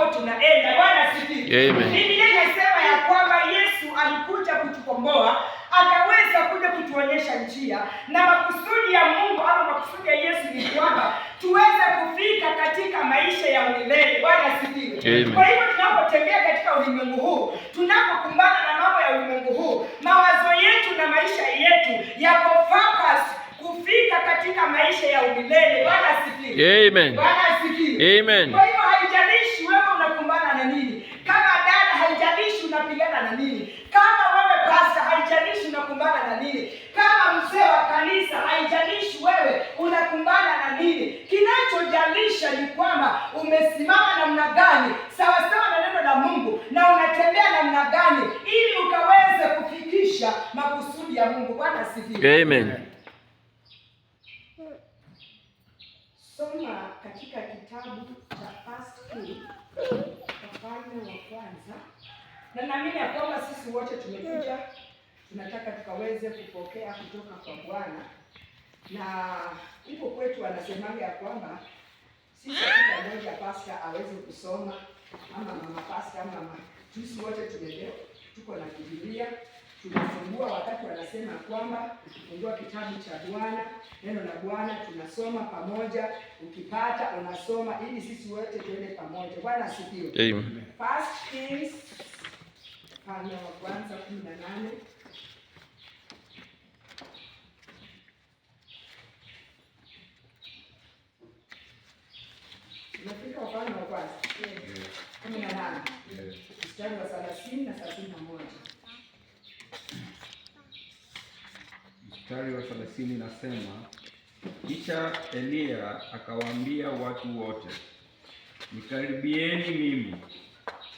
tunaenda. Bwana asifiwe. Biblia inasema ya kwamba Yesu alikuja kutukomboa, akaweza kuja kutuonyesha njia, na makusudi ya Mungu ama makusudi ya Yesu ni kwamba tuweze kufika katika maisha ya milele. Bwana asifiwe. Kwa hivyo tunapotembea katika ulimwengu huu, tunapokumbana na mambo ya ulimwengu huu, mawazo yetu na maisha yetu yako focus kufika katika maisha ya milele. Bwana asifiwe. Bwana asifiwe. Kwa hivyo haijalishi wewe unakumbana na nini, kama dada haijalishi unapigana na nini, kama wewe pastor haijalishi unakumbana na nini, kama mzee wa kanisa haijalishi wewe unakumbana na nini. Kinachojalisha ni kwamba umesimama namna gani sawa sawa na neno la Mungu, na unatembea namna gani ili ukaweze kufikisha makusudi ya Mungu. Bwana asifiwe. Soma katika kitabu cha First King, Wafalme wa Kwanza. Na naamini ya kwamba sisi wote tumekuja, tunataka tukaweze kupokea kutoka kwa Bwana. Na huko kwetu wanasemaga ya kwamba sisi kila mmoja pastor aweze kusoma, ama mama pastor ama mama, sisi wote tuko na Biblia. Tunafungua wakati wanasema kwamba fungua kitabu cha Bwana, neno la Bwana tunasoma pamoja, ukipata unasoma ili sisi wote tuende pamoja. Bwana asifiwe. First Kings Wafalme wa Kwanza 18. Tunafika Wafalme wa Kwanza 18. Mstari wa 30 na 31. Mstari wa 30 nasema, kisha Elia akawaambia watu wote, nikaribieni mimi.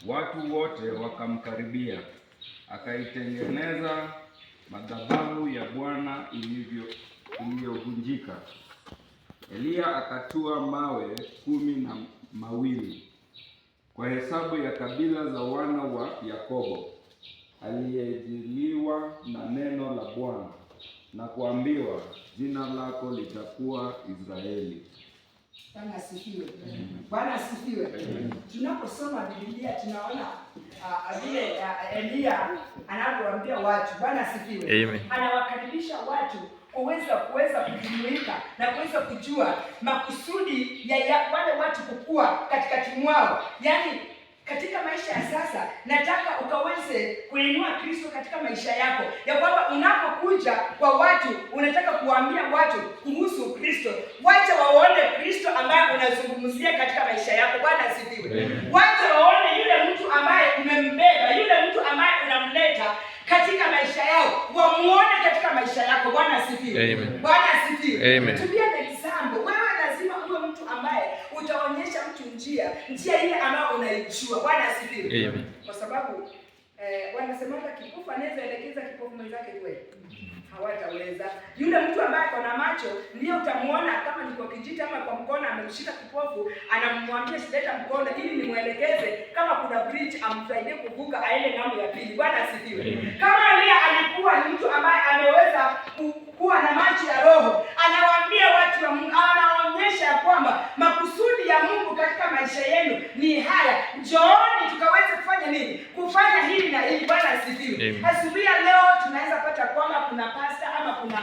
Watu wote wakamkaribia, akaitengeneza madhabahu ya Bwana iliyovunjika. Elia akatua mawe 12 kwa hesabu ya kabila za wana wa Yakobo, aliyejiliwa na neno la Bwana na kuambiwa, jina lako litakuwa Israeli. Bwana asifiwe. Bwana asifiwe. Tunaposoma Biblia tunaona vile Elia anavyowaambia watu. Bwana asifiwe. Anawakaribisha watu kuweza kujumuika na kuweza kujua makusudi ya wale watu kukua katikati mwao. Yaani katika maisha ya sasa nataka ukaweze kuinua Kristo katika maisha yako, ya kwamba unapokuja kwa watu unataka kuambia watu kuhusu Kristo. Wacha waone Kristo ambaye unazungumzia katika maisha yako. Bwana asifiwe. Wacha waone yule mtu ambaye umembeba, yule mtu ambaye unamleta katika maisha yao, wamuone katika maisha yako. Bwana asifiwe. Bwana asifiwe. Tumia example. Wewe lazima uwe mtu ambaye utaonyesha mtu njia ile ambayo unaijua. Bwana asifiwe. Kwa sababu wanasemaga kipofu anaweza elekeza kipofu mwenzake kweli? Hawataweza. Yule mtu ambaye ako na macho ndio utamuona, kama ni kwa kijiti ama kwa mkono amemshika kipofu, anamwambia sileta mkono ili nimuelekeze kama kuna bridge amsaidie kuvuka aende ng'ambo ya pili. Bwana asifiwe. Kama Elia alikuwa ni mtu ambaye ameweza kuwa na macho ya roho, anawaambia watu wa Mungu, anaonyesha kwamba makusudi ya Mungu katika maisha yenu ni haya. Njooni tukaweze kufanya nini? Kufanya hili na hili. Bwana asifiwe. Asubuhi ya leo tunaweza pata kwamba kuna pastor ama kuna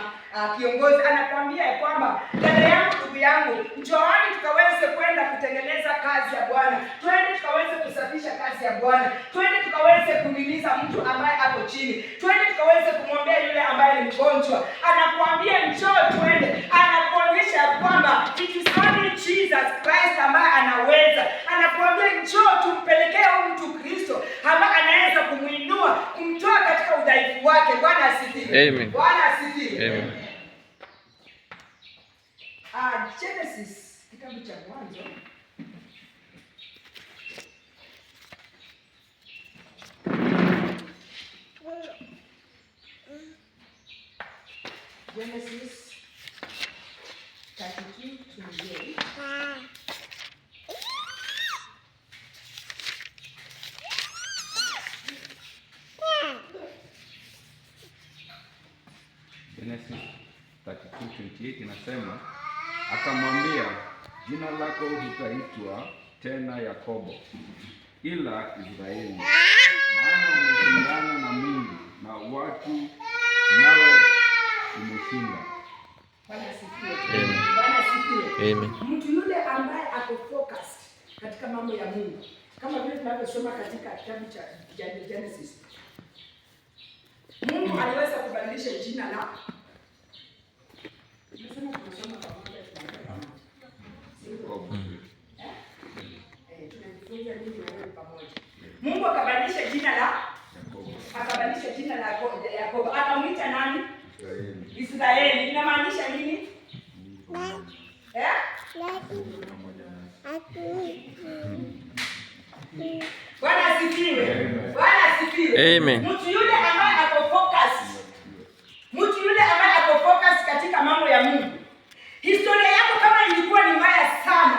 kiongozi anakuambia ya kwamba dada yangu, ndugu yangu, njooni tukaweze kwenda kutengeneza kazi ya Bwana. Twende tukaweze kusafisha kazi ya Bwana. Twende tukaweze kumhimiza mtu ambaye ako chini. Twende tukaweze kumwombea yule ambaye ni mgonjwa. Anakuambia njoo twende. Anakuonyesha kwamba it is only Jesus Christ ambaye anaweza. Anakuambia njoo tumpelekee huyu mtu Kristo ambaye anaweza kumuinua, kumtoa katika udhaifu wake. Bwana asifiwe. Bwana asifiwe. Genesis kitabu cha Mwanzo Genesis 32:28. Genesis 32:28 inasema, akamwambia, jina lako hutaitwa tena Yakobo, ila Israeli, maana umeshindana na Mungu na watu, nawe umeshinda. Bwana asifiwe. Bwana asifiwe. Amen. Mtu yule ambaye ako focused katika mambo ya Mungu, kama vile tunavyosoma katika kitabu cha Genesis, Mungu aliweza kubadilisha jina la Mungu akabadilisha jina la Yakobo, akamwita nani? Israeli. Inamaanisha nini? Bwana asifiwe. Bwana asifiwe. Amen. Mtu yule ambaye ako focus katika mambo ya Mungu, historia yako kama ilikuwa ni mbaya sana,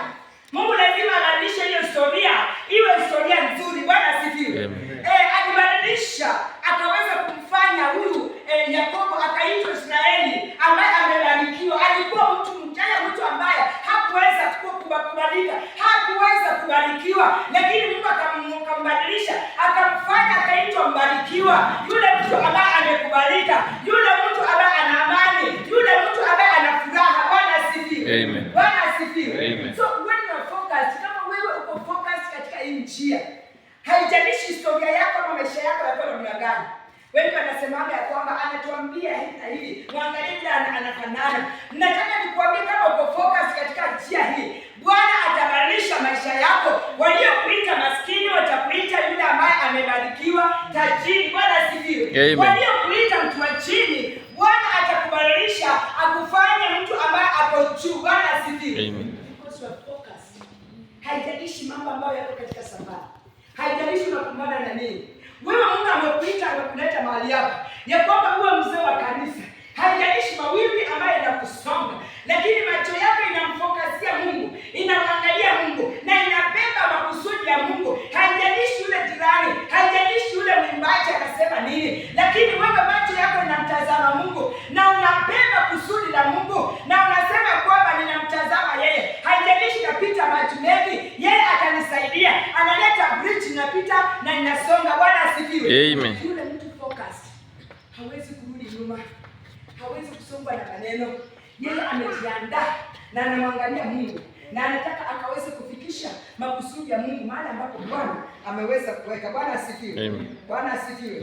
Mungu lazima abadilishe hiyo historia iwe historia nzuri. Bwana asifiwe. Alibadilisha akaweza kumfanya huyu Yakobo akaitwa Israeli, ambaye amebarikiwa. Alikuwa mtu ambaye hakuweza kukubalika, hakuweza kubarikiwa, lakini Mungu akambadilisha, akamfanya akaitwa mbarikiwa. Yule mtu ambaye amekubalika, yule mtu ambaye ana amani, yule mtu ambaye ana furaha. Bwana asifiwe. Amen. Bwana asifiwe. Amen. So when you are focused, kama wewe uko focused katika hii njia, haijalishi historia yako ama maisha yako yako namna gani. Wengi wanasemaga ya kwamba anatuambia hivi na hivi, mwangalie vile anafanana. Nataka nikuambie kama uko focus katika njia hii, Bwana atabadilisha maisha yako. Waliokuita maskini watakuita yule ambaye amebarikiwa, tajiri. Bwana asifiwe. Waliokuita mtu wa chini, Bwana atakubadilisha akufanye mtu ambaye ako juu. Bwana asifiwe. Because you are focused. Haijalishi mambo ambayo yako katika safari, haijalishi unakumbana na nini. Wewe Mungu amekuita, amekuleta mahali hapa ya kwamba uwe mzee wa kanisa. Haijalishi mawimbi ambayo yanakusonga, lakini macho yako inamfokasia Mungu, inamwangalia Mungu na inabeba makusudi ya Mungu. Haijalishi yule jirani, haijalishi yule mwimbaji anasema nini, lakini wewe macho yako inamtazama Mungu na unabeba kusudi la Mungu na unasema kwamba ninamtazama yeye. Haijalishi napita maji mengi, yeye atanisaidia. Analeta bridge, inapita na inasonga. Bwana asifiwe. Amen. Yule mtu focused hawezi kurudi nyuma, hawezi kusongwa na maneno. Yeye amejiandaa na anamwangalia Mungu na anataka akaweze kufikisha makusudi ya Mungu mahali ambapo Bwana ameweza kuweka. Bwana asifiwe. Amen. Bwana asifiwe.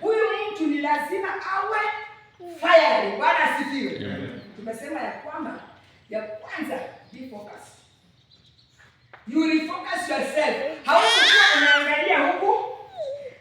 Huyu mtu ni lazima awe fiery. Bwana asifiwe. Tumesema ya kwamba ya kwanza, be focused. You refocus yourself. Haukuwa unaangalia huku,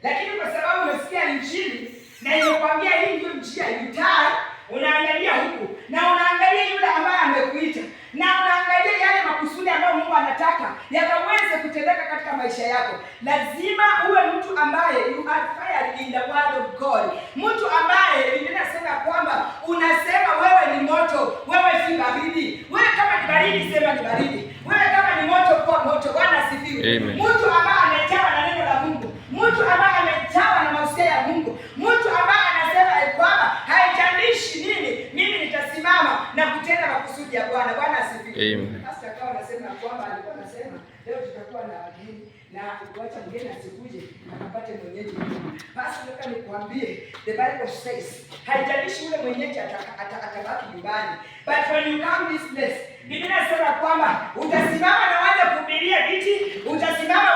lakini kwa sababu umesikia Injili na inakwambia hii ndio njia itaa, unaangalia huku na unaangalia yule ambaye amekuita na unaangalia yale makusudi ambayo Mungu anataka yakaweze kutendeka katika maisha yako. Lazima uwe mtu ambaye you are fired in the word of God. Mtu ambaye Biblia inasema kwamba unasema wewe ni moto, wewe si baridi. Wewe kama ni baridi sema ni baridi. Wewe kama ni moto kwa moto. Bwana asifiwe. Mtu ambaye amejawa na neno la Mungu, mtu ambaye amejawa na mahusia ya Mungu, mtu ambaye anasema kwamba haijalishi nini, mimi nitasimama na kutenda makusudi ya Bwana. Bwana asifiwe. Amen. Sasa akawa anasema kwamba alikuwa anasema leo tutakuwa na wageni na kuacha mgeni asikuje akapate mwenyeji. Basi nataka nikwambie, the Bible says haijalishi yule mwenyeji atabaki nyumbani, but when you come this place, Biblia inasema kwamba utasimama na waje kuhubiria viti, utasimama